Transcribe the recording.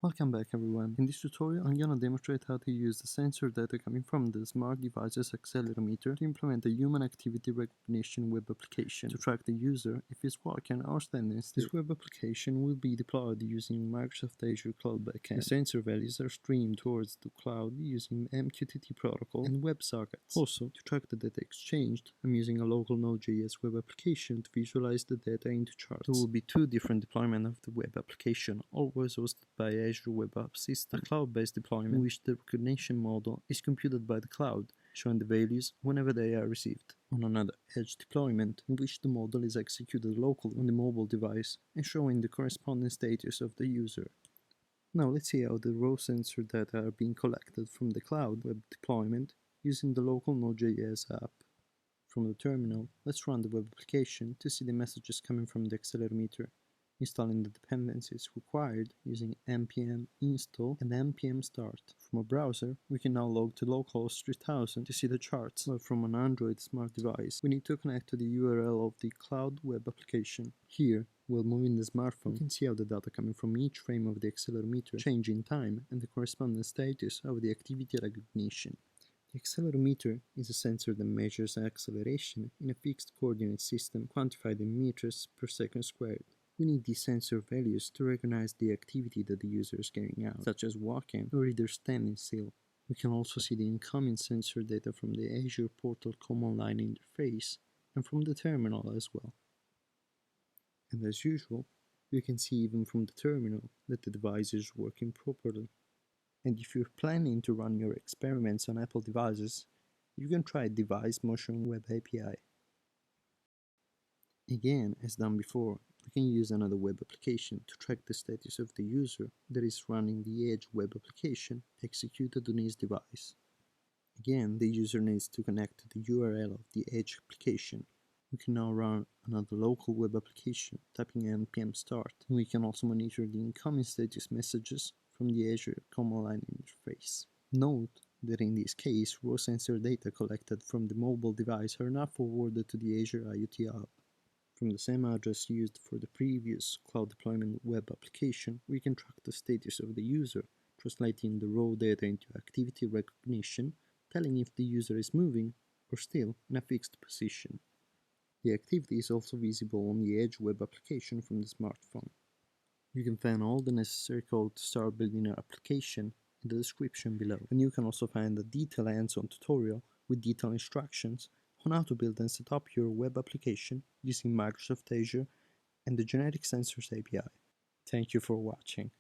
Welcome back everyone. In this tutorial I'm gonna demonstrate how to use the sensor data coming from the smart device's accelerometer to implement a human activity recognition web application to track the user if he's walking or standing still. This web application will be deployed using Microsoft Azure Cloud Backend. The sensor values are streamed towards the cloud using MQTT protocol and WebSockets. Also, to track the data exchanged, I'm using a local Node.js web application to visualize the data into charts. There will be two different deployments of the web application, always hosted by Azure Web App System, a cloud-based deployment in which the recognition model is computed by the cloud, showing the values whenever they are received. On another edge deployment, in which the model is executed locally on the mobile device and showing the corresponding status of the user. Now let's see how the raw sensor data are being collected from the cloud web deployment using the local Node.js app. From the terminal, let's run the web application to see the messages coming from the accelerometer, installing the dependencies required using npm install and npm start. From a browser, we can now log to localhost 3000 to see the charts, while from an Android smart device, we need to connect to the URL of the cloud web application. Here, while moving the smartphone, we can see how the data coming from each frame of the accelerometer change in time and the corresponding status of the activity recognition. The accelerometer is a sensor that measures acceleration in a fixed coordinate system quantified in meters per second squared. We need these sensor values to recognize the activity that the user is carrying out, such as walking or either standing still. We can also see the incoming sensor data from the Azure Portal command line interface and from the terminal as well. And as usual, you can see even from the terminal that the device is working properly. And if you're planning to run your experiments on Apple devices, you can try Device Motion Web API. Again, as done before, we can use another web application to track the status of the user that is running the Edge web application executed on his device. Again, the user needs to connect to the URL of the Edge application. We can now run another local web application, typing npm start, and we can also monitor the incoming status messages from the Azure command line interface. Note that in this case, raw sensor data collected from the mobile device are now forwarded to the Azure IoT hub. From the same address used for the previous cloud deployment web application, we can track the status of the user, translating the raw data into activity recognition, telling if the user is moving or still in a fixed position. The activity is also visible on the Edge web application from the smartphone. You can find all the necessary code to start building your application in the description below, and you can also find a detailed hands-on tutorial with detailed instructions on how to build and set up your web application using Microsoft Azure and the Genetic Sensors API. Thank you for watching.